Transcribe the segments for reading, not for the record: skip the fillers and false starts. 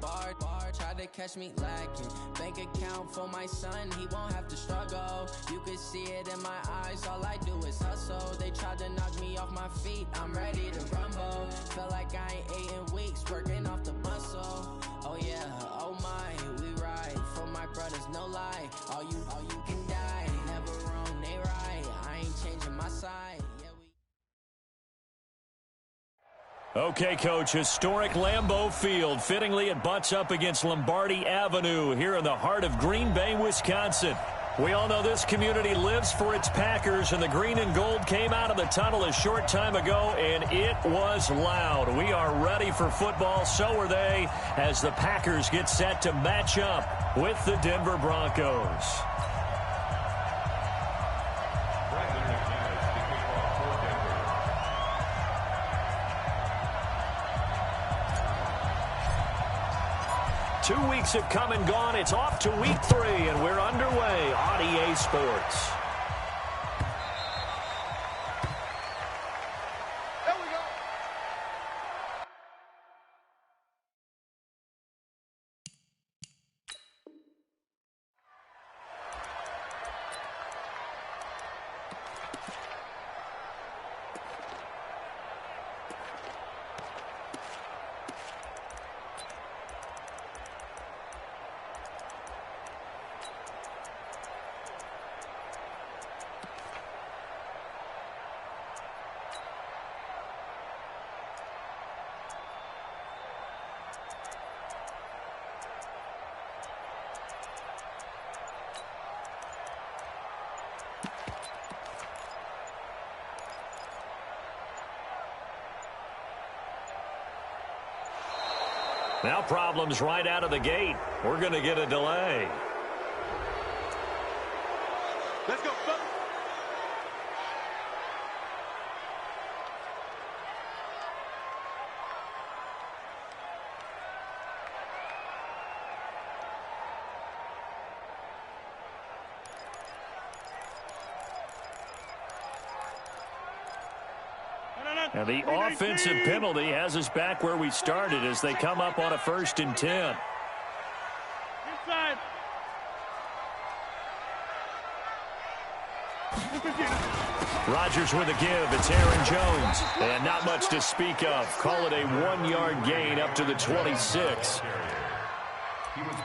bar, try to catch me lacking. Bank account for my son, he won't have to struggle. You can see it in my eyes, all I do is hustle. They tried to knock me off my feet, I'm ready to rumble. Feel like I ain't ate in weeks, working off the muscle. Oh yeah, oh my, we ride for my brothers, no lie. All you can die, never wrong, they right. I ain't changing my side. Okay, Coach, historic Lambeau Field. Fittingly, it butts up against Lombardi Avenue here in the heart of Green Bay, Wisconsin. We all know this community lives for its Packers, and the green and gold came out of the tunnel a short time ago, and it was loud. We are ready for football, so are they, as the Packers get set to match up with the Denver Broncos. 2 weeks have come and gone. It's off to week 3, and we're underway on EA Sports. Now problems right out of the gate. We're going to get a delay. Let's go. And the offensive penalty has us back where we started as they come up on a 1st and 10. Inside. Rodgers with a give. It's Aaron Jones. And not much to speak of. Call it a 1-yard gain up to the 26.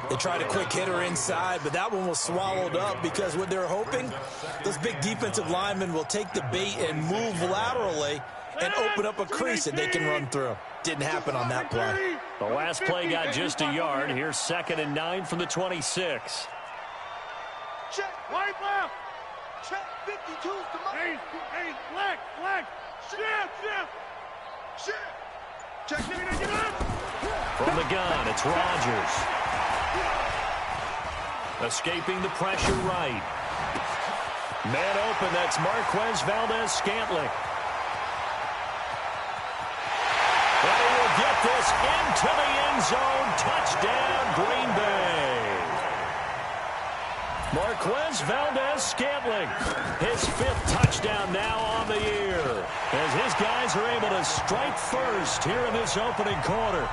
They tried a quick hitter inside, but that one was swallowed up because what they're hoping, those big defensive linemen will take the bait and move laterally and open up a crease that they can run through. Didn't happen on that play. The last play got just a yard. Here's 2nd and 9 from the 26. Check, right left. Check, 52's to my. Hey, flex. Shift. Check, get up. From the gun, it's Rodgers. Escaping the pressure right. Man open, that's Marquez Valdes-Scantling. And he will get this into the end zone. Touchdown, Green Bay. Marquez Valdes-Scantling, his 5th touchdown now on the year, as his guys are able to strike first here in this opening quarter.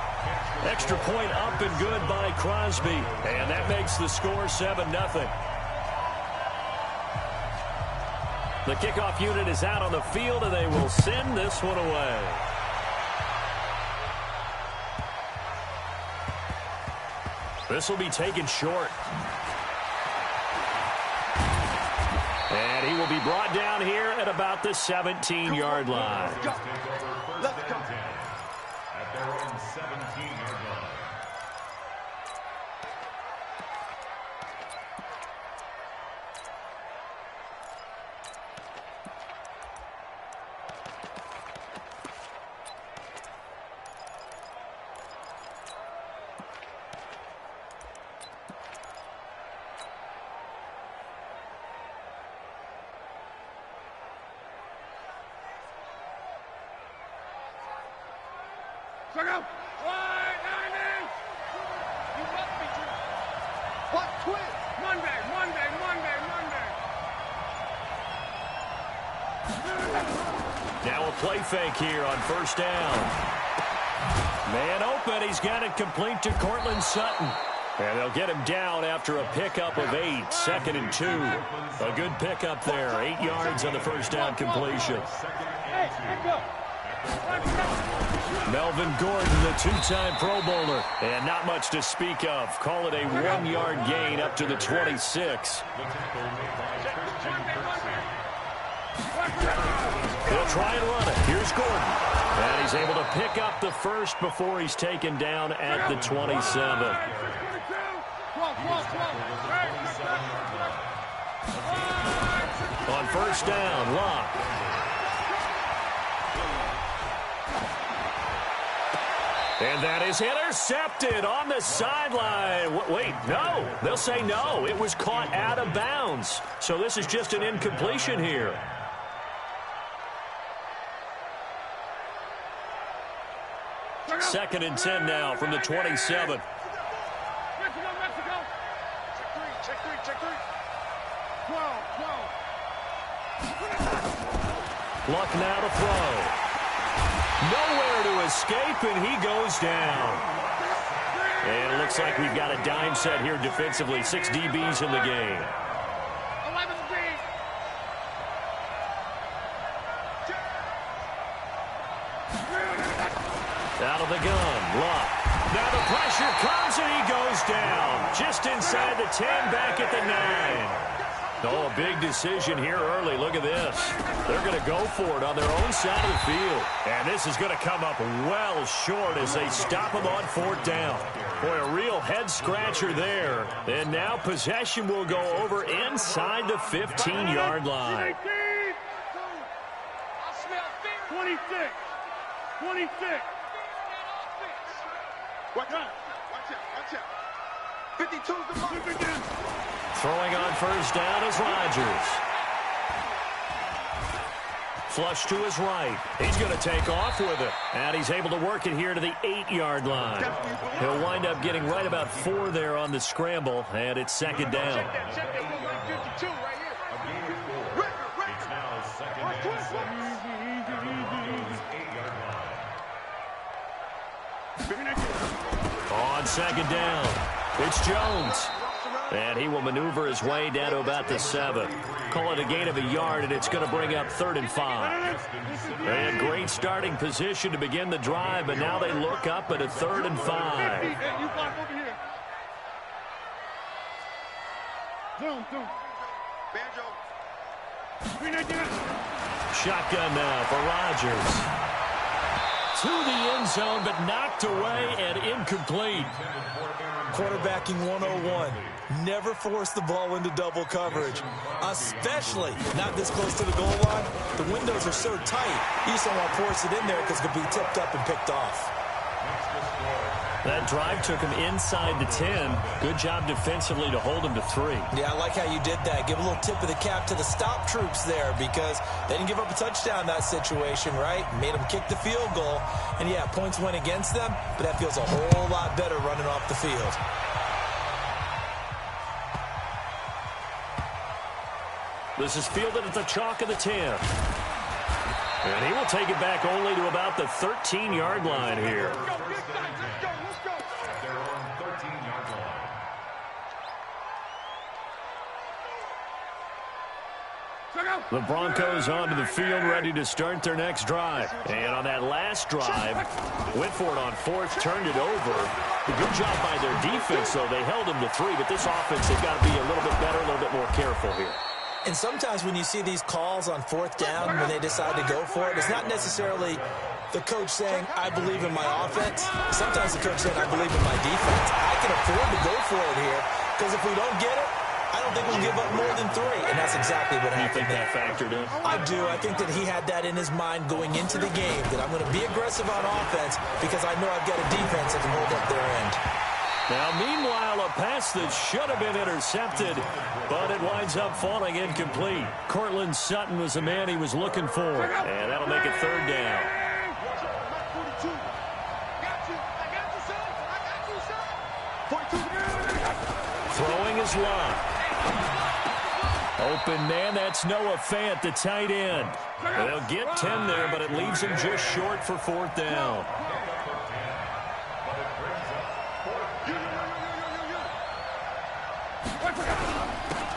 Extra point up and good by Crosby, and that makes the score 7-0. The kickoff unit is out on the field, and they will send this one away. This will be taken short. And he will be brought down here at about the 17-yard line. Let's go. At their own 17-yard line. Check out. Wide, 90. You must be true. What twist? Monday. Now a play fake here on 1st down. Man open. He's got it complete to Courtland Sutton. And they'll get him down after a pickup of 8. 2nd and 2. A good pickup there. 8 yards on the first down completion. Melvin Gordon, the two-time Pro Bowler. And not much to speak of. Call it a 1-yard gain up to the 26. He'll try and run it. Here's Gordon. And he's able to pick up the first before he's taken down at the 27. On first down, Locke. And that is intercepted on the sideline. Wait, no. They'll say no. It was caught out of bounds. So this is just an incompletion here. Second and 10 now from the 27. Luck now to throw. Nowhere to escape, and he goes down. And it looks like we've got a dime set here defensively. 6 DBs in the game. Out of the gun, Luck. Now the pressure comes, and he goes down. Just inside the 10, back at the 9. Oh, a big decision here early. Look at this. They're going to go for it on their own side of the field. And this is going to come up well short as they stop him on 4th down. Boy, a real head-scratcher there. And now possession will go over inside the 15-yard line. 26. 26. Watch out. 52's the mark. Throwing on first down is Rodgers. Flush to his right. He's going to take off with it. And he's able to work it here to the 8-yard line. He'll wind up getting right about 4 there on the scramble, and it's 2nd down. Check that 152 right here. It's now 2nd and 6. On 2nd down, it's Jones. And he will maneuver his way down to about the 7. Call it a gain of a yard, and it's going to bring up 3rd and 5. They had great starting position to begin the drive, but now they look up at a 3rd and 5. Shotgun now for Rodgers. To the end zone, but knocked away and incomplete. Quarterbacking 101. Never force the ball into double coverage, especially not this close to the goal line. The windows are so tight, you just don't want to force it in there because it could be tipped up and picked off. That drive took him inside the 10. Good job defensively to hold him to 3. Yeah, I like how you did that. Give a little tip of the cap to the stop troops there because they didn't give up a touchdown in that situation, right? Made them kick the field goal. And, yeah, points went against them, but that feels a whole lot better running off the field. This is fielded at the chalk of the 10. And he will take it back only to about the 13-yard line here. The Broncos onto the field, ready to start their next drive. And on that last drive, went for it on 4th, turned it over. A good job by their defense, though. They held them to 3, but this offense, they've got to be a little bit better, a little bit more careful here. And sometimes when you see these calls on 4th down, when they decide to go for it, it's not necessarily the coach saying, I believe in my offense. Sometimes the coach saying, I believe in my defense. I can afford to go for it here because if we don't get it, I don't think we'll give up more than 3, and that's exactly what happened. You think that factored in? I do. I think that he had that in his mind going into the game, that I'm going to be aggressive on offense because I know I've got a defense that can hold up their end. Now, meanwhile, a pass that should have been intercepted, but it winds up falling incomplete. Courtland Sutton was the man he was looking for, and that'll make it 3rd down. Throwing is Locke. Open man, that's Noah Fant, the tight end. They'll get 10 there, but it leaves him just short for 4th down.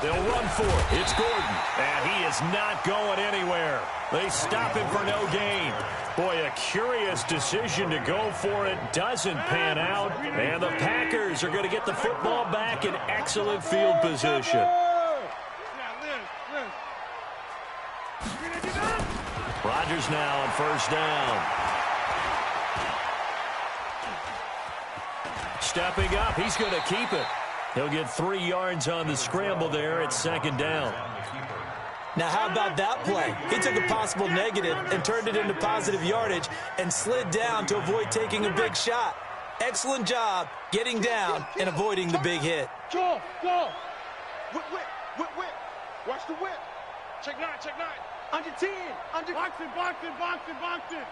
They'll run for it. It's Gordon, and he is not going anywhere. They stop him for no gain. Boy, a curious decision to go for it. Doesn't pan out, and the Packers are going to get the football back in excellent field position. Rodgers now on first down. Stepping up, he's going to keep it. He'll get 3 yards on the scramble there at second down. Now, how about that play? He took a possible negative and turned it into positive yardage and slid down to avoid taking a big shot. Excellent job getting down and avoiding the big hit. Go! Whip! Watch the whip. Check 9. Under 10. Box it.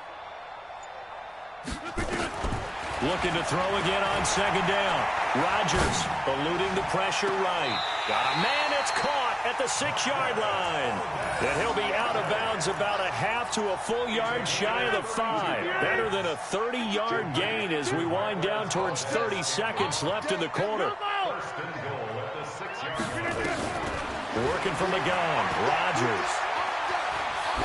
Looking to throw again on second down. Rodgers eluding the pressure right. Got a man that's caught at the 6-yard line. And he'll be out of bounds about a half to a full yard shy of the 5. Better than a 30-yard gain as we wind down towards 30 seconds left in the quarter. Working from the gun. Rodgers.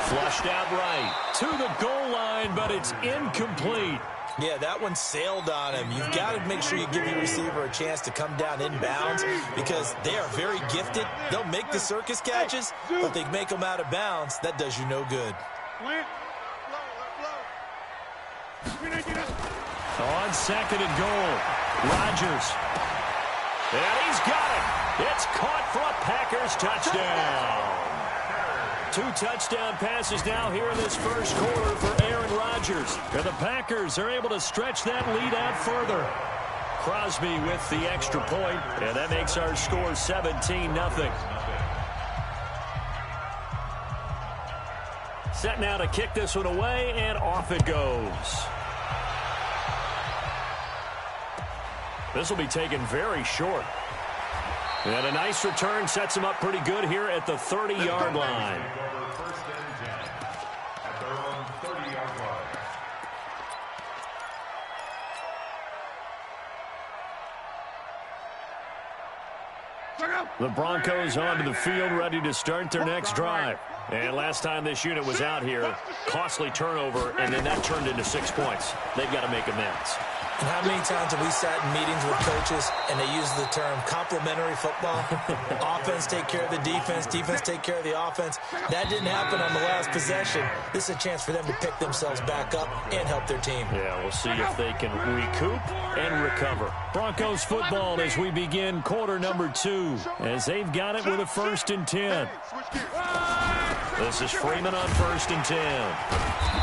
Flushed out right to the goal line, but it's incomplete. Yeah, that one sailed on him. You've got to make sure you give your receiver a chance to come down inbounds because they are very gifted. They'll make the circus catches, but if they make them out of bounds, that does you no good. On second and goal, Rodgers. And he's got it. It's caught for a Packers touchdown. 2 touchdown passes now here in this first quarter for Aaron Rodgers. And the Packers are able to stretch that lead out further. Crosby with the extra point, and that makes our score 17-0. Set now to kick this one away, and off it goes. This will be taken very short. And a nice return sets him up pretty good here at the 30-yard line. First and 10 at their own 30-yard line. The Broncos onto the field, ready to start their next drive. And last time this unit was out here, costly turnover, and then that turned into 6 points. They've got to make amends. And how many times have we sat in meetings with coaches and they use the term complementary football? Offense take care of the defense, defense take care of the offense. That didn't happen on the last possession. This is a chance for them to pick themselves back up and help their team. Yeah, we'll see if they can recoup and recover. Broncos football as we begin quarter number 2, as they've got it with a 1st and 10. This is Freeman on 1st and 10.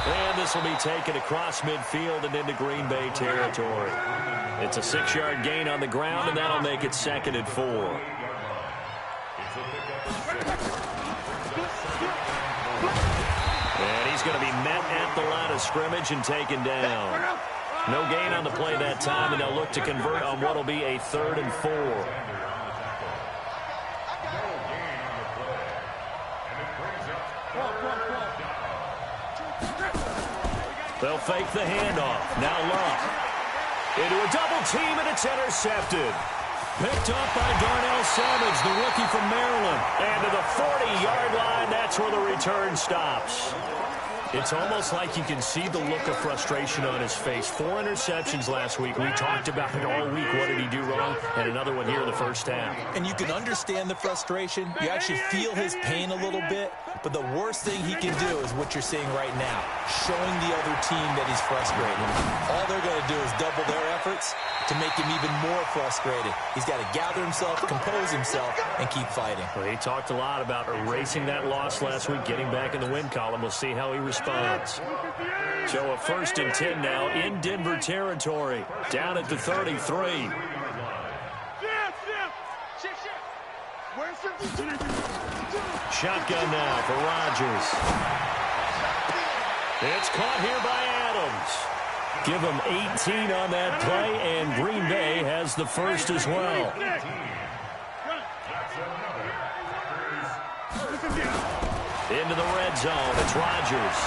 And this will be taken across midfield and into Green Bay territory. It's a 6-yard gain on the ground, and that'll make it 2nd and 4. And he's going to be met at the line of scrimmage and taken down. No gain on the play that time, and they'll look to convert on what will be a 3rd and 4. They'll fake the handoff. Now Love. Into a double team, and it's intercepted. Picked up by Darnell Savage, the rookie from Maryland. And to the 40-yard line, that's where the return stops. It's almost like you can see the look of frustration on his face. 4 interceptions last week. We talked about it all week. What did he do wrong? And another one here in the first half. And you can understand the frustration. You actually feel his pain a little bit. But the worst thing he can do is what you're seeing right now, showing the other team that he's frustrated. All they're going to do is double their efforts to make him even more frustrated. He's got to gather himself, compose himself, and keep fighting. Well, he talked a lot about erasing that loss last week, getting back in the win column. We'll see how he responds. So a 1st and 10 now in Denver territory, down at the 33. Shotgun now for Rodgers. It's caught here by Adams. Give him 18 on that play, and Green Bay has the first as well. Into the red zone. It's Rodgers.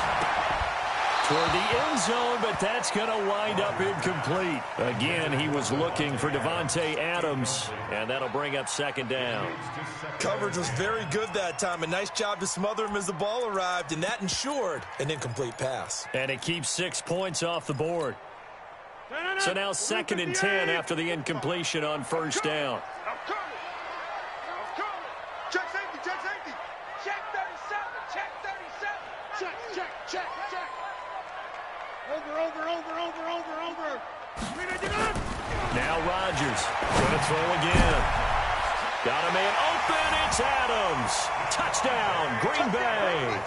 toward the end zone, but that's going to wind up incomplete. Again, he was looking for Davante Adams, and that'll bring up second down. Coverage was very good that time. A nice job to smother him as the ball arrived, and that ensured an incomplete pass. And it keeps 6 points off the board. So now 2nd and 10 after the incompletion on first down. Check safety, check safety. Check 37, check 37. Check. Over. Now Rodgers going to throw again. Got a man open. It's Adams. Touchdown, Green Bay.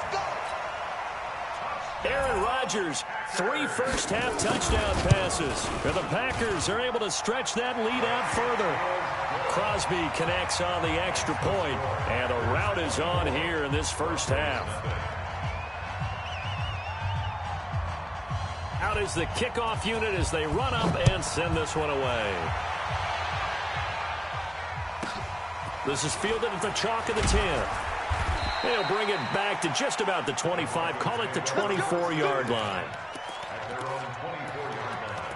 Aaron Rodgers, 3 first-half touchdown passes. And the Packers are able to stretch that lead out further. Crosby connects on the extra point, and a rout is on here in this first half. Out is the kickoff unit as they run up and send this one away. This is fielded at the chalk of the 10. They'll bring it back to just about the 25. Call it the 24-yard line. At their own 24-yard line.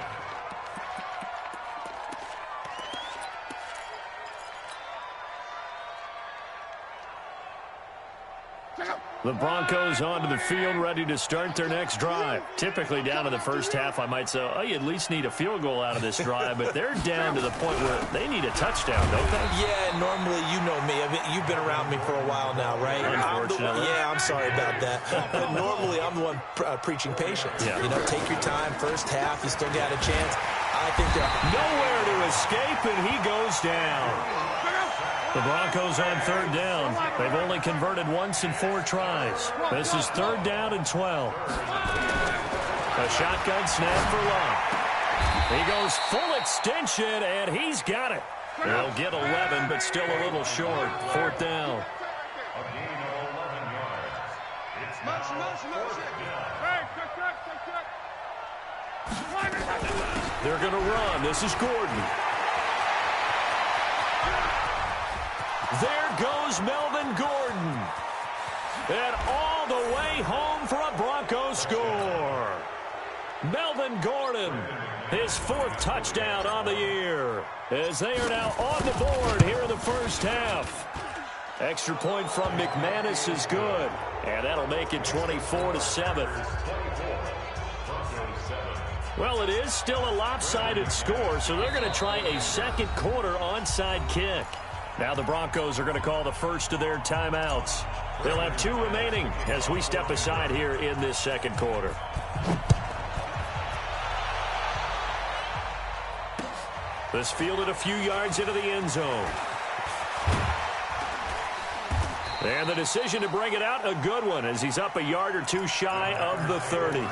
The Broncos onto the field, ready to start their next drive. Typically down to the first half, I might say, oh, you at least need a field goal out of this drive, but they're down to the point where they need a touchdown, don't they? Yeah, normally, you know me. I mean, you've been around me for a while now, right? Unfortunately. I'm sorry about that. But normally, I'm the one preaching patience. Yeah. You know, take your time. First half, you still got a chance. I think they're nowhere to escape, and he goes down. The Broncos on third down. They've only converted once in 4 tries. This is 3rd down and 12. A shotgun snap for Love. He goes full extension, and he's got it. They'll get 11, but still a little short. 4th down. A gain of 11 yards. It's now 4th down. They're going to run. This is Gordon. There goes Melvin Gordon. And all the way home for a Broncos score. Melvin Gordon, his 4th touchdown on the year, as they are now on the board here in the first half. Extra point from McManus is good, and that'll make it 24-7. Well, it is still a lopsided score, so they're going to try a second quarter onside kick. Now the Broncos are going to call the first of their timeouts. They'll have 2 remaining as we step aside here in this second quarter. This fielded a few yards into the end zone. And the decision to bring it out, a good one, as he's up a yard or 2 shy of the 30.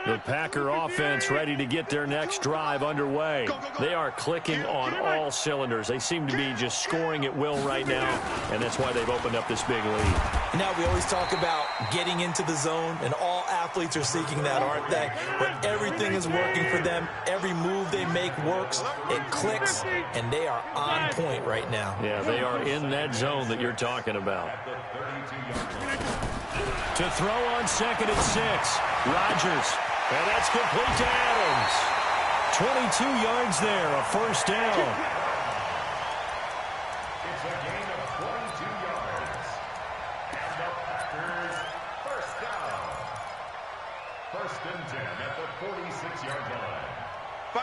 The Packer offense ready to get their next drive underway. They are clicking on all cylinders. They seem to be just scoring at will right now, and that's why they've opened up this big lead. Now, we always talk about getting into the zone, and all athletes are seeking that, aren't they? But everything is working for them. Every move they make works. It clicks, and they are on point right now. Yeah, they are in that zone that you're talking about. To throw on 2nd and 6, Rodgers. And that's complete to Adams. 22 yards there, a first down. It's a gain of 22 yards. And the Packers first down. 1st and 10 at the 46-yard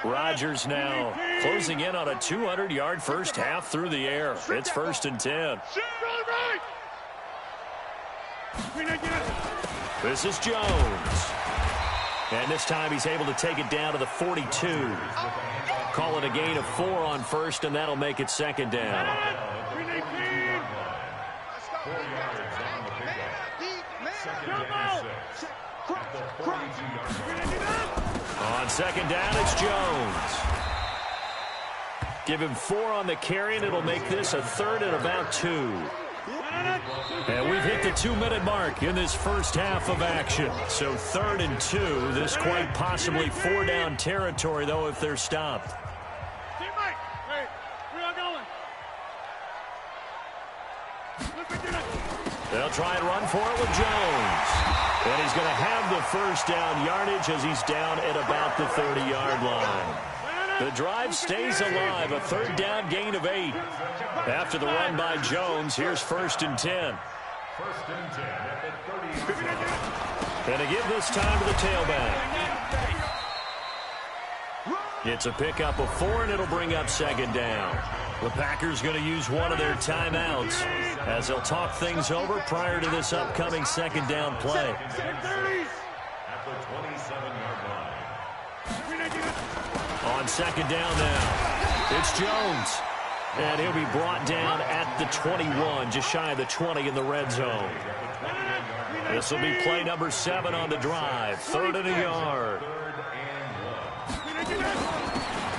line. Rodgers now closing in on a 200-yard first half through the air. It's 1st and 10. This is Jones. And this time he's able to take it down to the 42. Call it a gain of 4 on 1st, and that'll make it 2nd down. 4 yards on the pickup. 2nd and 6 at the 42-yard line. On 2nd down, it's Jones. Give him 4 on the carry, and it'll make this a 3rd and about 2. And we've hit the 2-minute mark in this first half of action. So 3rd and 2. This quite possibly 4-down territory, though, if they're stopped. Teammate, hey, we are going. They'll try and run for it with Jones. And he's going to have the first down yardage as he's down at about the 30-yard line. The drive stays alive, a 3rd down gain of 8. After the run by Jones, here's 1st and 10. 1st and 10 at the 30. And to give this time to the tailback. It's a pickup of 4, and it'll bring up 2nd down. The Packers going to use one of their timeouts as they'll talk things over prior to this upcoming 2nd down play. At the 27-yard line. On 2nd down now, it's Jones. And he'll be brought down at the 21, just shy of the 20 in the red zone. This will be play number 7 on the drive, 3rd and a yard.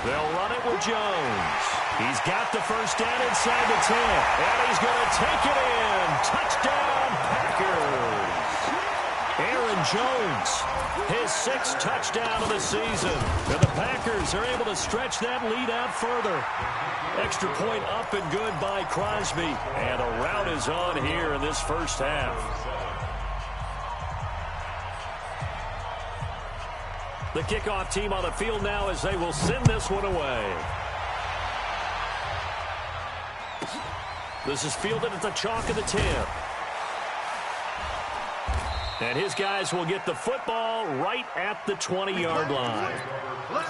They'll run it with Jones. He's got the first down inside the 10, and he's going to take it in. Touchdown, Packers. Aaron Jones, his 6th touchdown of the season. And the Packers are able to stretch that lead out further. Extra point up and good by Crosby. And a rout is on here in this first half. The kickoff team on the field now as they will send this one away. This is fielded at the chalk of the 10. And his guys will get the football right at the 20-yard line. Let's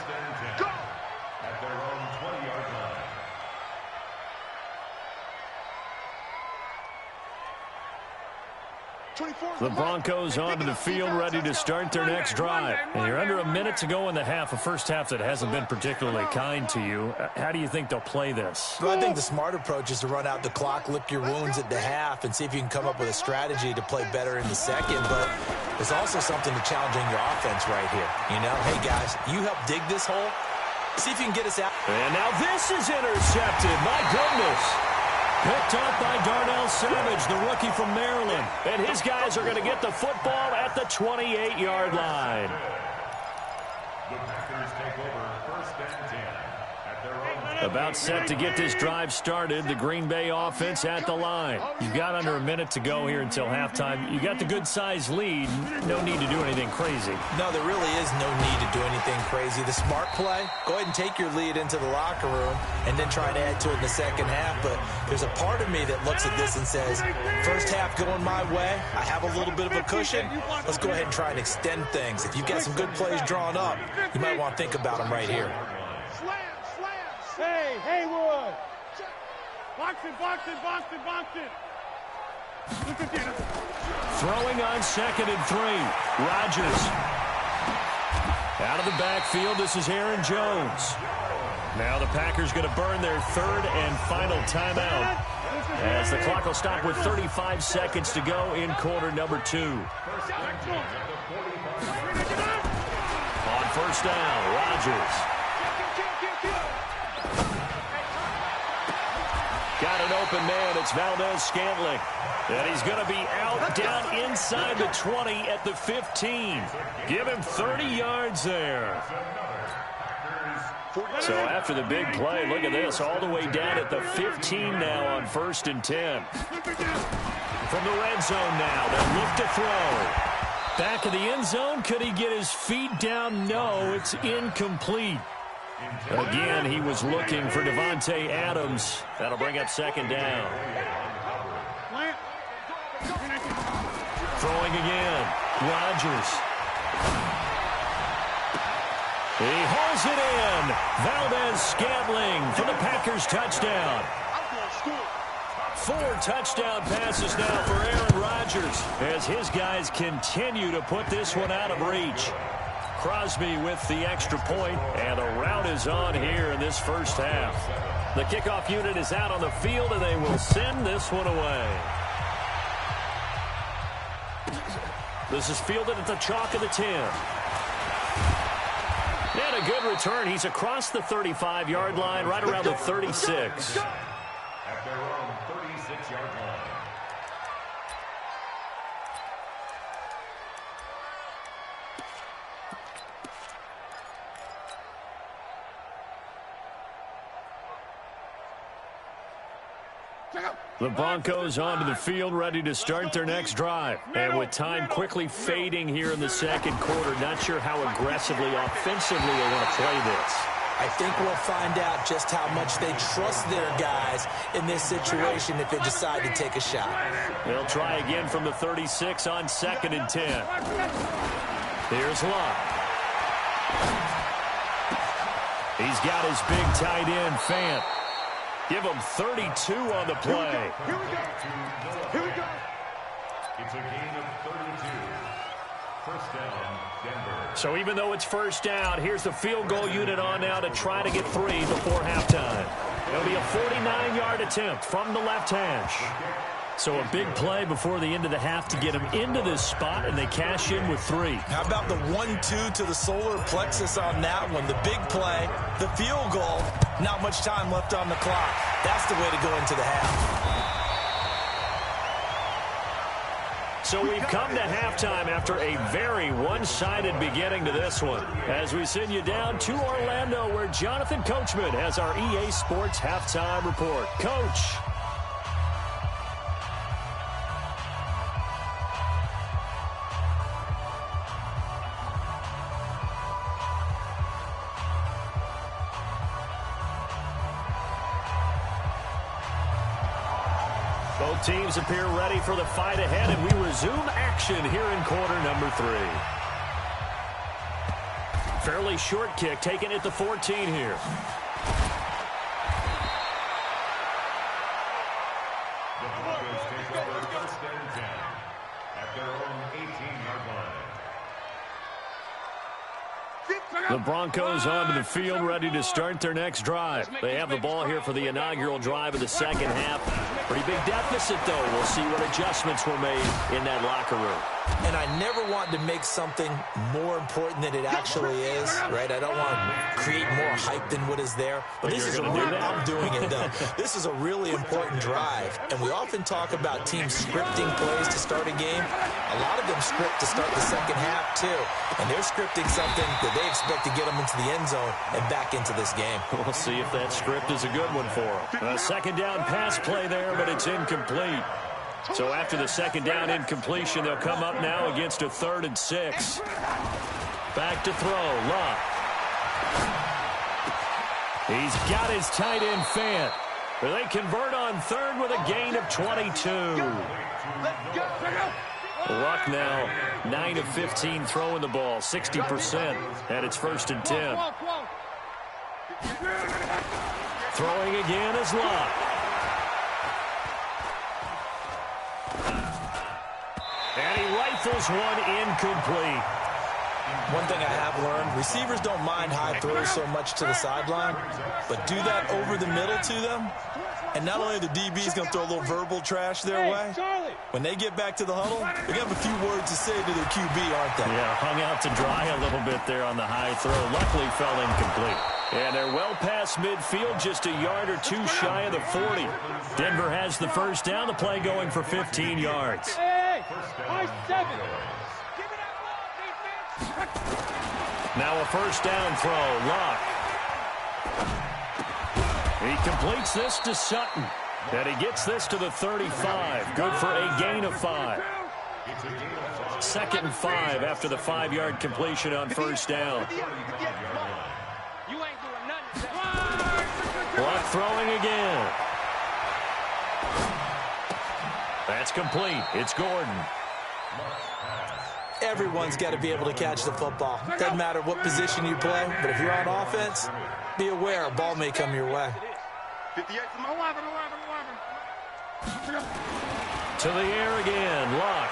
go. At their own 20-yard line. The Broncos onto the field ready to start their next drive. And you're under a minute to go in the half, a first half that hasn't been particularly kind to you. How do you think they'll play this? Well, I think the smart approach is to run out the clock, lick your wounds at the half, and see if you can come up with a strategy to play better in the second. But there's also something to challenging your offense right here. You know, hey, guys, you help dig this hole. See if you can get us out. And now this is intercepted. My goodness. Picked up by Darnell Savage, the rookie from Maryland. And his guys are going to get the football at the 28-yard line. The Packers take over 1st and 10 at their own. About set to get this drive started. The Green Bay offense at the line. You've got under a minute to go here until halftime. You got the good-sized lead. No need to do anything crazy. No, there really is no need to do anything crazy. The smart play, go ahead and take your lead into the locker room and then try to add to it in the second half. But there's a part of me that looks at this and says, first half going my way, I have a little bit of a cushion. Let's go ahead and try and extend things. If you've got some good plays drawn up, you might want to think about them right here. Hey, Haywood! Box it, box it, box it, box it! Throwing on 2nd and 3. Rodgers. Out of the backfield, this is Aaron Jones. Now the Packers going to burn their 3rd and final timeout as the clock will stop with 35 seconds to go in quarter number 2. On 1st down, Rodgers. Got an open man. It's Valdez-Scantling. And he's going to be out down inside the 20 at the 15. Give him 30 yards there. So after the big play, look at this. All the way down at the 15 now on 1st and 10. From the red zone now, they'll look to throw. Back of the end zone. Could he get his feet down? No, it's incomplete. Again, he was looking for Devontae Adams. That'll bring up 2nd down. Throwing again. Rodgers. He hauls it in. Valdez-Scantling for the Packers touchdown. 4 touchdown passes now for Aaron Rodgers as his guys continue to put this one out of reach. Crosby with the extra point, and a rout is on here in this first half. The kickoff unit is out on the field, and they will send this one away. This is fielded at the chalk of the 10. And a good return. He's across the 35-yard line, right around the 36. At their own 36-yard line. The Broncos onto the field, ready to start their next drive. And with time quickly fading here in the second quarter, not sure how aggressively, offensively they want to play this. I think we'll find out just how much they trust their guys in this situation if they decide to take a shot. They'll try again from the 36 on 2nd and 10. Here's Locke. He's got his big tight end, Fant. Give him 32 on the play. Here we go. It's a gain of 32. First down, Denver. So even though it's first down, here's the field goal unit on now to try to get 3 before halftime. It'll be a 49-yard attempt from the left hash. So a big play before the end of the half to get him into this spot, and they cash in with 3. How about the 1-2 to the solar plexus on that one? The big play, the field goal, not much time left on the clock. That's the way to go into the half. So we've come to halftime after a very one-sided beginning to this one. As we send you down to Orlando, where Jonathan Coachman has our EA Sports Halftime Report. Coach. Both teams appear ready for the fight ahead, and we resume action here in quarter number 3. Fairly short kick taken at the 14 here. The Broncos take over 1st and 10 at their own 18-yard line. The Broncos onto the field, ready to start their next drive. They have the ball here for the inaugural drive of the second half. Pretty big deficit, though. We'll see what adjustments were made in that locker room. And I never want to make something more important than it actually is, right? I don't want to create more hype than what is there. But this is I'm doing it, though. This is a really important drive. And we often talk about teams scripting plays to start a game. A lot of them script to start the second half, too. And they're scripting something that they expect to get them into the end zone and back into this game. We'll see if that script is a good one for them. A second down pass play there, but it's incomplete. So after the second down incompletion, they'll come up now against a 3rd and 6. Back to throw, Locke. He's got his tight end, Fant. They convert on 3rd with a gain of 22. Luck now, 9 of 15 throwing the ball, 60%, and it's 1st and 10. Throwing again is Luck. And he rifles one incomplete. One thing I have learned, receivers don't mind high throws so much to the sideline, but do that over the middle to them, and not only are the DBs going to throw a little verbal trash their way, when they get back to the huddle, they're going to have a few words to say to their QB, aren't they? Yeah, hung out to dry a little bit there on the high throw. Luckily fell incomplete. And they're well past midfield, just a yard or 2 shy of the 40. Denver has the first down, the play going for 15 yards. Now a first down throw, Locke. He completes this to Sutton. And he gets this to the 35. Good for a gain of 5. 2nd and 5 after the 5-yard completion on first down. Locke throwing again. That's complete. It's Gordon. Everyone's got to be able to catch the football. Doesn't matter what position you play, but if you're on offense, be aware a ball may come your way. 58 from 11. To the air again, Locke.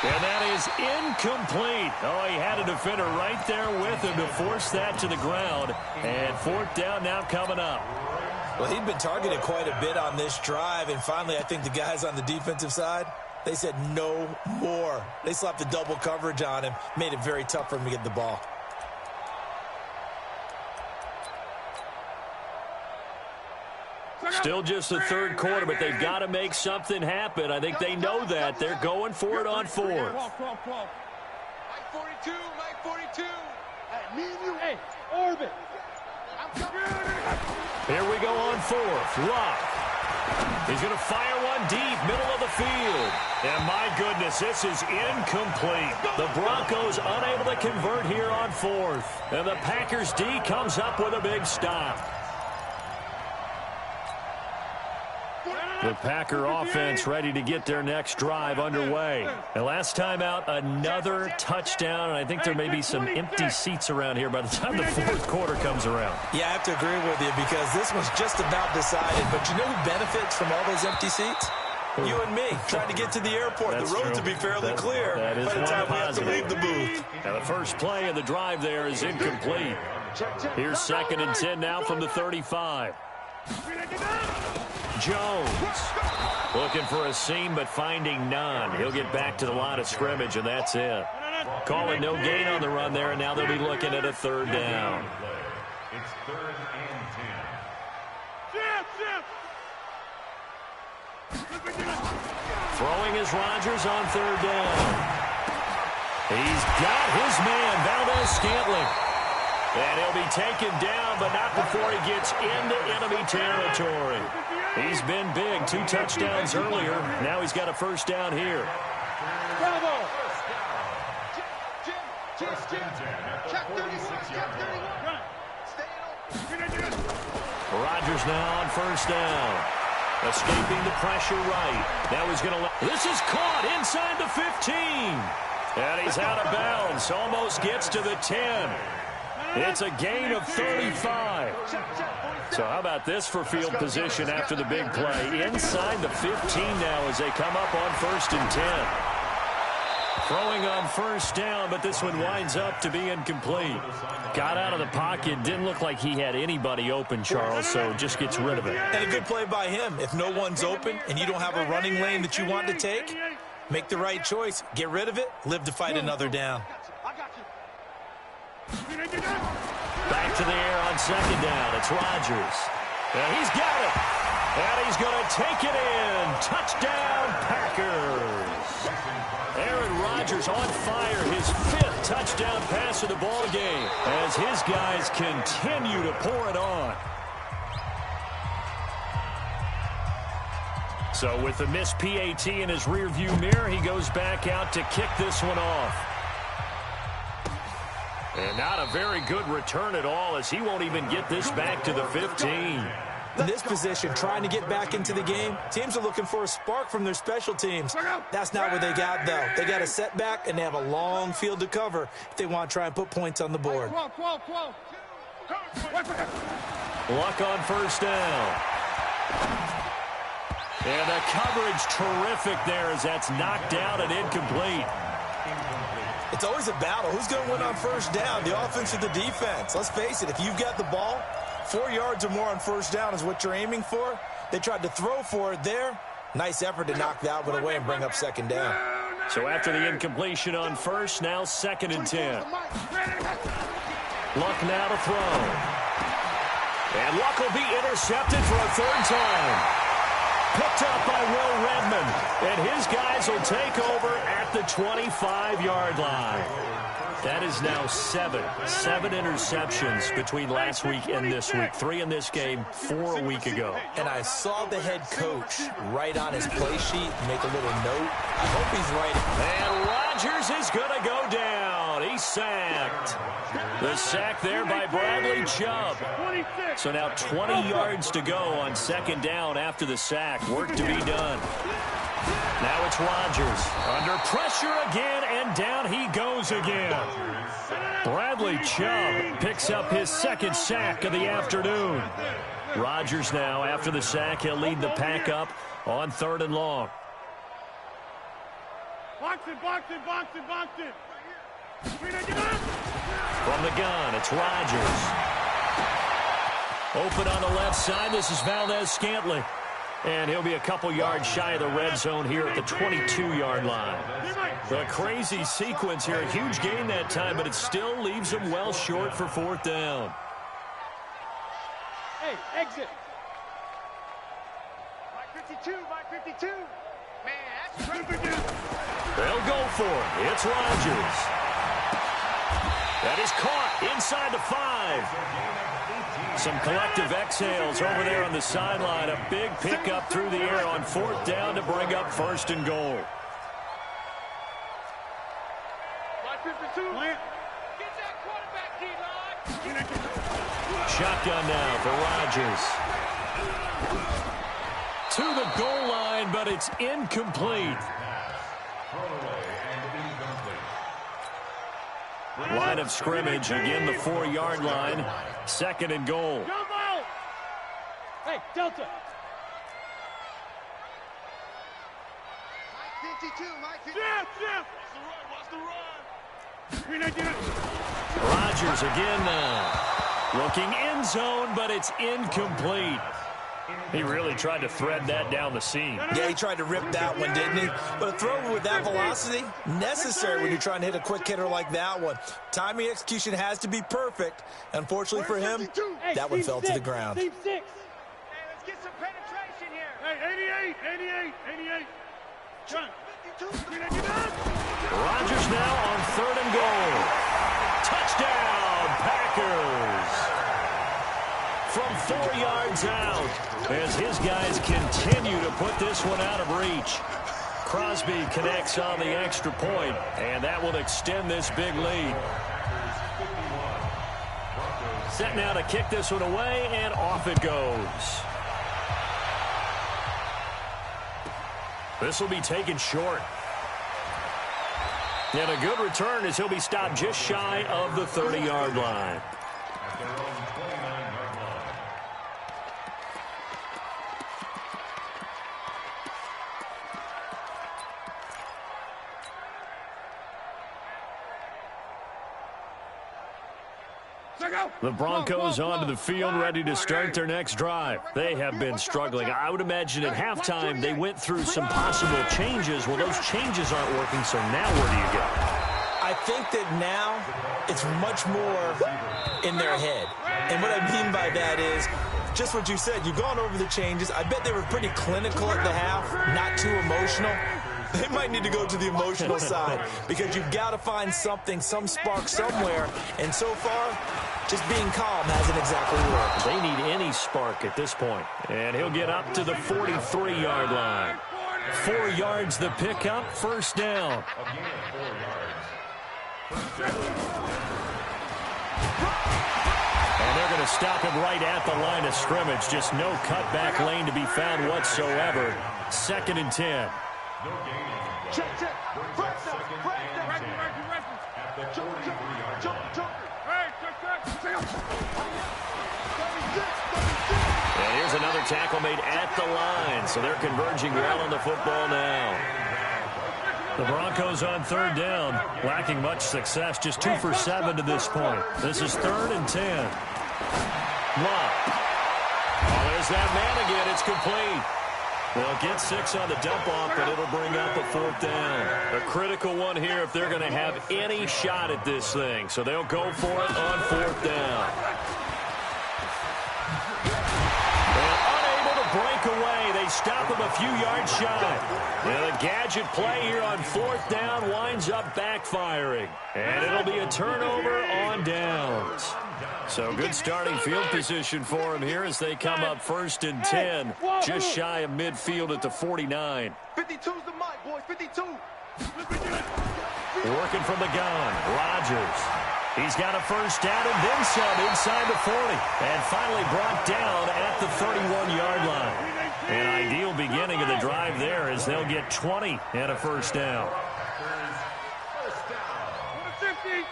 And that is incomplete. Oh, he had a defender right there with him to force that to the ground. And 4th down now coming up. Well, he'd been targeted quite a bit on this drive, and finally I think the guys on the defensive side, they said no more. They slapped the double coverage on him, made it very tough for him to get the ball. Still just the 3rd quarter, but they've got to make something happen. I think they know that. They're going for it on 4th. Mike 42, Mike 42. Hey, me and you. Hey, orbit. Here we go on fourth. Luck. He's going to fire one deep, middle of the field. And my goodness, this is incomplete. The Broncos unable to convert here on fourth. And the Packers D comes up with a big stop. The Packer offense ready to get their next drive underway. And last time out, another touchdown. And I think there may be some empty seats around here by the time the fourth quarter comes around. Yeah, I have to agree with you because this one's just about decided. But you know who benefits from all those empty seats? You and me, trying to get to the airport. That's the roads true. will be fairly clear that is by the time we have to positive. leave the booth. Now the first play of the drive there is incomplete. Here's 2nd and 10 now from the 35. Jones looking for a seam but finding none. He'll get back to the line of scrimmage, and that's it. Calling no gain on the run there, and now they'll be looking at a 3rd down. It's 3rd and 10. Throwing is Rodgers on 3rd down. He's got his man, Valdez-Scantling. And he'll be taken down, but not before he gets into enemy territory. He's been big. 2 touchdowns earlier. Now he's got a 1st down here. Bravo! First and 10 at the 46-yard line. Rodgers now on 1st down. Escaping the pressure right. Now he's going to... This is caught inside the 15. And he's out of bounds. Almost gets to the 10. It's a gain of 35. So how about this for field position after the big play? Inside the 15 now as they come up on 1st and 10. Throwing on 1st down, but this one winds up to be incomplete. Got out of the pocket. Didn't look like he had anybody open, Charles, so just gets rid of it. And a good play by him. If no one's open and you don't have a running lane that you want to take, make the right choice. Get rid of it. Live to fight another down. Back to the air on 2nd down. It's Rodgers. And he's got it. And he's going to take it in. Touchdown, Packers. Aaron Rodgers on fire. His 5th touchdown pass of the ball game as his guys continue to pour it on. So with the missed PAT in his rearview mirror, he goes back out to kick this one off. And not a very good return at all as he won't even get this back to the 15. In this position, trying to get back into the game, teams are looking for a spark from their special teams. That's not what they got, though. They got a setback, and they have a long field to cover if they want to try and put points on the board. Luck on 1st down. And the coverage terrific there as that's knocked out and incomplete. It's always a battle. Who's going to win on 1st down, the offense or the defense? Let's face it, if you've got the ball, 4 yards or more on 1st down is what you're aiming for. They tried to throw for it there. Nice effort to knock that one away and bring up 2nd down. So after the incompletion on 1st, now 2nd and 10. Luck now to throw. And Luck will be intercepted for a 3rd time. Picked up by Will Redmond. And his guys will take over at the 25-yard line. That is now 7 interceptions between last week and this week. 3 in this game, 4 a week ago. And I saw the head coach write on his play sheet, make a little note. I hope he's writing. And Rodgers is going to go down. He's sacked. The sack there by Bradley Chubb. So now 20 yards to go on 2nd down after the sack. Work to be done. Now it's Rodgers. Under pressure again, and down he goes again. Bradley Chubb picks up his 2nd sack of the afternoon. Rodgers now, after the sack, he'll lead the pack up on 3rd and long. Box it. From the gun, it's Rodgers. Open on the left side, this is Valdez-Scantling. And he'll be a couple yards shy of the red zone here at the 22-yard line. A crazy sequence here. A huge gain that time, but it still leaves him well short for 4th down. Hey, exit. Mike 52. Man, that's perfect. They'll go for it. It's Rodgers. That is caught inside the 5. Some collective exhales over there on the sideline. A big pickup through the air on 4th down to bring up 1st and goal. Shotgun now for Rodgers. To the goal line, but it's incomplete. Line of scrimmage, again the 4-yard line. 2nd and goal. Hey, Delta. Mike 52, Mike 52. Jeff. Watch the run. Rodgers again now. Looking end zone, but it's incomplete. He really tried to thread that down the seam. Yeah, he tried to rip that one, didn't he? But a throw with that velocity, necessary when you're trying to hit a quick hitter like that one. Timing execution has to be perfect. Unfortunately for him, that one fell to the ground. Hey, let's get some penetration here. Hey, 88. John. Rodgers now on 3rd and goal. Touchdown, Packers. From 4 yards out, as his guys continue to put this one out of reach. Crosby connects on the extra point, and that will extend this big lead. Set now to kick this one away, and off it goes. This will be taken short. And a good return as he'll be stopped just shy of the 30-yard line. At their own 29-yard line. The Broncos onto the field, ready to start their next drive. They have been struggling. I would imagine at halftime they went through some possible changes. Well, those changes aren't working, so now where do you go? I think that now it's much more in their head. And what I mean by that is just what you said. You've gone over the changes. I bet they were pretty clinical at the half, not too emotional. They might need to go to the emotional side because you've got to find something, some spark somewhere. And so far, just being calm hasn't exactly worked. They need any spark at this point. And he'll get up to the 43-yard line. 4 yards the pickup, 1st down. Again, 4 yards. And they're going to stop him right at the line of scrimmage. Just no cutback lane to be found whatsoever. 2nd and 10. No gain. Check. Brings up 2nd and 10 at the 43-yard line. And here's another tackle made at the line. So they're converging well on the football now. The Broncos on 3rd down, lacking much success, just 2 for 7 to this point. This is 3rd and 10. Love. Oh, there's that man again. It's complete. They'll get 6 on the dump-off, but it'll bring up a 4th down. A critical one here if they're going to have any shot at this thing. So they'll go for it on 4th down. Break away. They stop him a few yards shy. And a gadget play here on 4th down winds up backfiring. And it'll be a turnover on downs. So good starting field position for him here as they come up 1st and 10. Just shy of midfield at the 49. 52's the mic, boys. 52. Working from the gun. Rodgers. He's got a 1st down and then some inside the 40. And finally brought down at the 31-yard line. An ideal beginning of the drive there as they'll get 20 and a 1st down. First down. 50.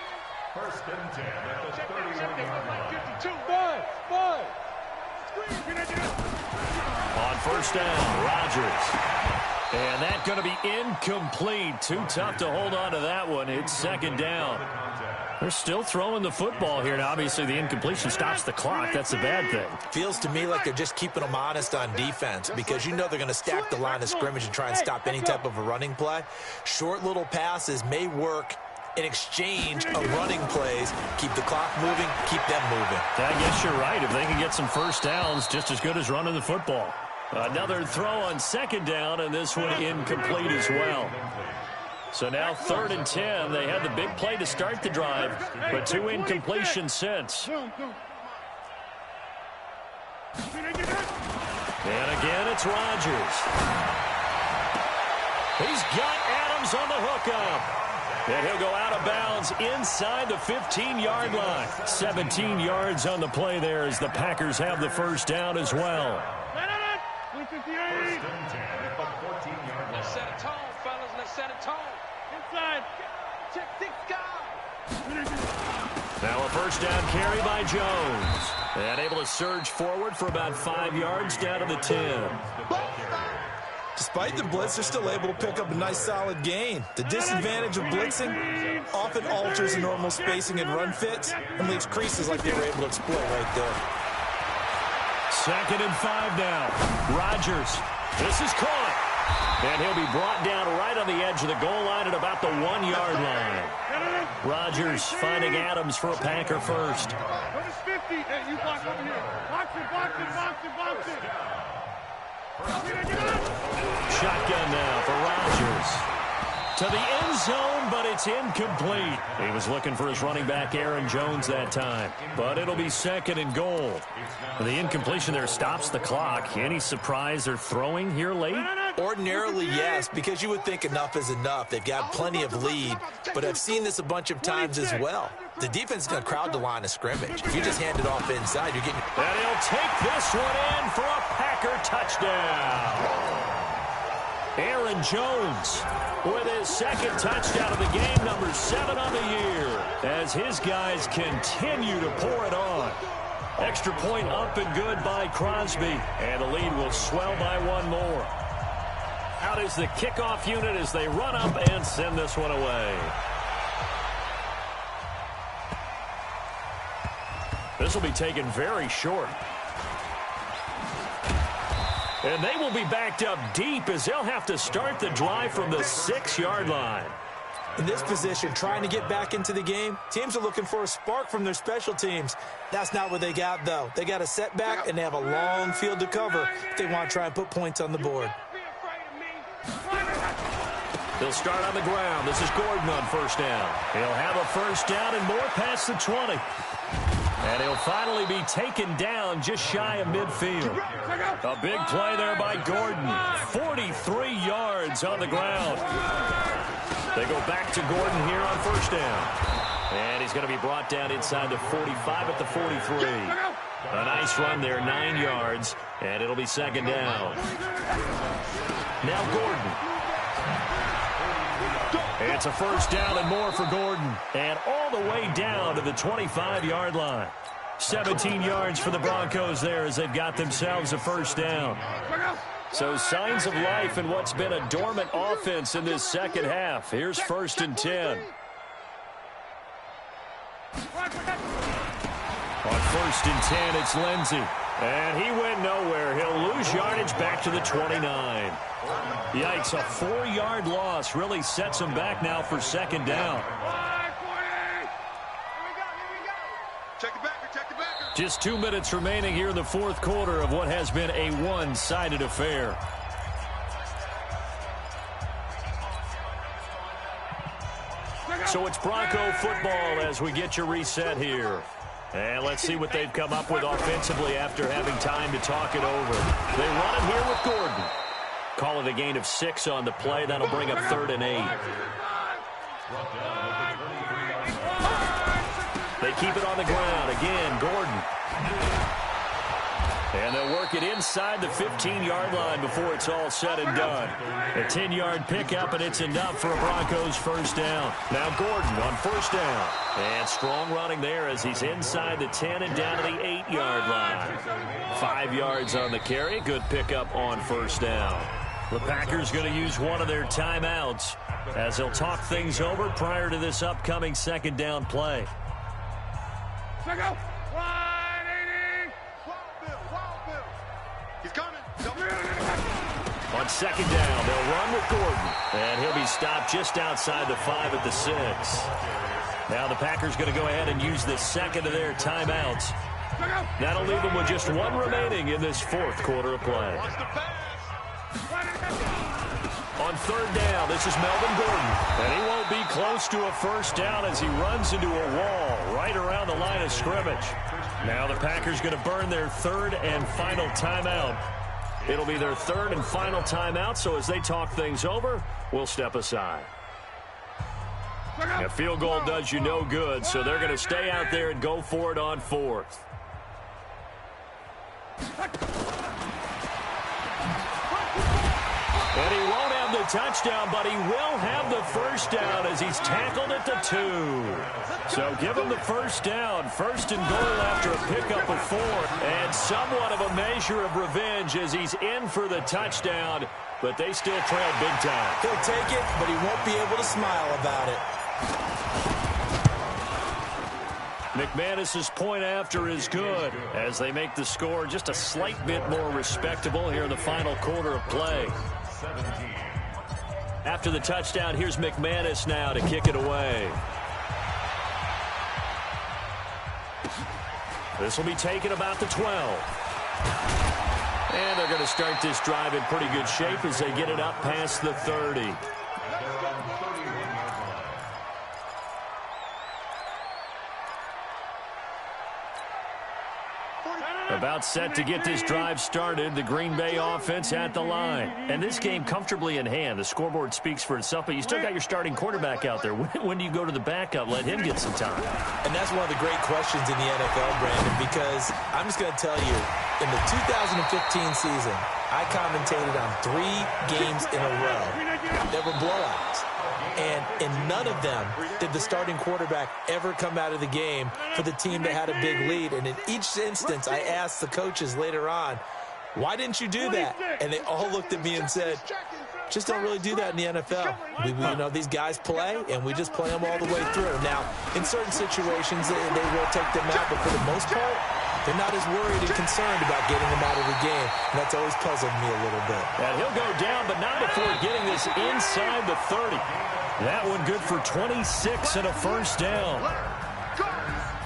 1st and 10 at the 31-yard line. 52. On 1st down, Rodgers. And that's going to be incomplete. Too tough to hold on to that one. It's 2nd down. They're still throwing the football here. And obviously, the incompletion stops the clock. That's a bad thing. Feels to me like they're just keeping them honest on defense because you know they're going to stack the line of scrimmage and try and stop any type of a running play. Short little passes may work in exchange of running plays. Keep the clock moving, keep them moving. I guess you're right. If they can get some 1st downs, just as good as running the football. Another throw on 2nd down, and this one incomplete as well. So now 3rd and 10. They had the big play to start the drive, but 2 incompletions since. And again, it's Rodgers. He's got Adams on the hookup. And he'll go out of bounds inside the 15-yard line. 17 yards on the play there as the Packers have the first down as well. First and 10 at the 14-yard line. Let's set a tone, fellas. Let's set a tone. Inside. Check 6 guys. Now a first down carry by Jones. And able to surge forward for about 5 yards down to the 10. Despite the blitz, they're still able to pick up a nice solid gain. The disadvantage of blitzing often alters the normal spacing and run fits and leaves creases like they were able to exploit right there. 2nd and 5 now. Rodgers. This is caught. And he'll be brought down right on the edge of the goal line at about the 1-yard line. Rodgers finding Adams for a Packer first. Notice 50. Hey, you block over here. Box it, box it, box it, box it. Shotgun now for Rodgers. To the end zone, but it's incomplete. He was looking for his running back, Aaron Jones, that time. But it'll be 2nd and goal. And the incompletion there stops the clock. Any surprise they're throwing here late? Ordinarily, yes, because you would think enough is enough. They've got plenty of lead, but I've seen this a bunch of times as well. The defense is going to crowd the line of scrimmage. If you just hand it off inside, you're getting... And he'll take this one in for a Packer touchdown. Aaron Jones with his 2nd touchdown of the game, number 7 on the year, as his guys continue to pour it on. Extra point up and good by Crosby, and the lead will swell by 1 more. Out is the kickoff unit as they run up and send this one away. This will be taken very short. And they will be backed up deep as they'll have to start the drive from the 6-yard line. In this position, trying to get back into the game, teams are looking for a spark from their special teams. That's not what they got, though. They got a setback, and they have a long field to cover if they want to try and put points on the board. They'll start on the ground. This is Gordon on first down. He'll have a first down and more past the 20. And he'll finally be taken down just shy of midfield. A big play there by Gordon. 43 yards on the ground. They go back to Gordon here on first down. And he's going to be brought down inside the 45 at the 43. A nice run there, 9 yards. And it'll be 2nd down. Now Gordon. It's a first down and more for Gordon. And all the way down to the 25-yard line. 17 yards for the Broncos there as they've got themselves a first down. So signs of life in what's been a dormant offense in this second half. Here's 1st and 10. On 1st and 10, it's Lindsey. And he went nowhere. He'll lose yardage back to the 29. Yikes, a 4-yard loss really sets him back now for 2nd down. Just 2 minutes remaining here in the 4th quarter of what has been a one-sided affair. So it's Bronco football as we get you reset here. And let's see what they've come up with offensively after having time to talk it over. They run it here with Gordon. Call it a gain of 6 on the play. That'll bring up 3rd and 8. They keep it on the ground. Again, Gordon. And they'll work it inside the 15-yard line before it's all said and done. A 10-yard pickup, and it's enough for a Broncos first down. Now Gordon on first down. And strong running there as he's inside the 10 and down to the 8-yard line. 5 yards on the carry. Good pickup on first down. The Packers going to use one of their timeouts as they'll talk things over prior to this upcoming 2nd down play. He's coming. On 2nd down, they'll run with Gordon. And he'll be stopped just outside the 5 at the 6. Now the Packers going to go ahead and use the 2nd of their timeouts. That'll leave them with just 1 remaining in this 4th quarter of play. On 3rd down, this is Melvin Gordon. And he won't be close to a first down as he runs into a wall right around the line of scrimmage. Now the Packers going to burn their third and final timeout. It'll be their third and final timeout, so as they talk things over, we'll step aside. A field goal does you no good, so they're going to stay out there and go for it on fourth. And he won't have the touchdown, but he will have the first down as he's tackled at the 2. So give him the first down. First and goal after a pickup of 4. And somewhat of a measure of revenge as he's in for the touchdown, but they still trail big time. He'll take it, but he won't be able to smile about it. McManus's point after is good as they make the score just a slight bit more respectable here in the final quarter of play. 17. After the touchdown, here's McManus now to kick it away. This will be taken about the 12. And they're going to start this drive in pretty good shape as they get it up past the 30. About set to get this drive started, the Green Bay offense at the line. And this game comfortably in hand. The scoreboard speaks for itself, but you still got your starting quarterback out there. When do you go to the backup, let him get some time? And that's one of the great questions in the NFL, Brandon, because I'm just going to tell you, in the 2015 season, I commentated on 3 games in a row that were blowouts. And in none of them did the starting quarterback ever come out of the game for the team that had a big lead. And in each instance, I asked the coaches later on, why didn't you do that? And they all looked at me and said, just don't really do that in the NFL. You know, these guys play, and we just play them all the way through. Now, in certain situations, they will take them out, but for the most part, they're not as worried and concerned about getting them out of the game. And that's always puzzled me a little bit. And he'll go down, but not before getting this inside the 30. That one good for 26 and a first down.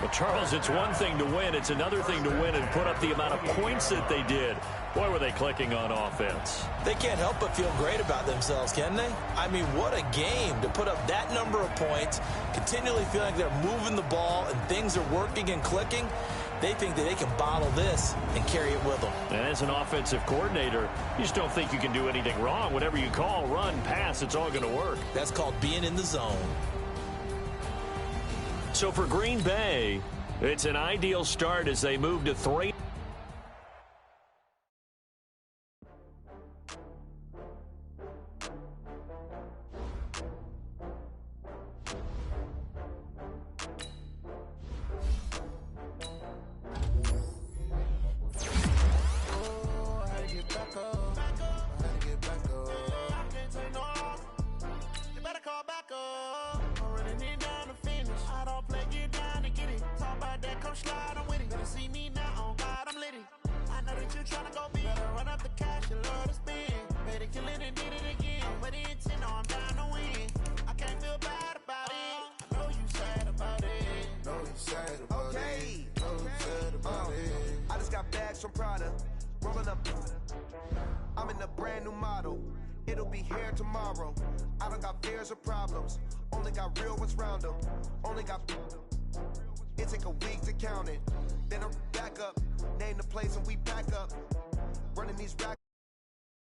Well, Charles, it's one thing to win. It's another thing to win and put up the amount of points that they did. Boy, were they clicking on offense. They can't help but feel great about themselves, can they? I mean, what a game to put up that number of points, continually feeling like they're moving the ball and things are working and clicking. They think that they can bottle this and carry it with them. And as an offensive coordinator, you just don't think you can do anything wrong. Whatever you call, run, pass, it's all going to work. That's called being in the zone. So for Green Bay, it's an ideal start as they move to 3. I'm in a brand new model. It'll be here tomorrow. I don't got fears or problems. Only got real ones round them. Only got. It take a week to count it. Then I'm back up. Name the place and we back up. Running these racks.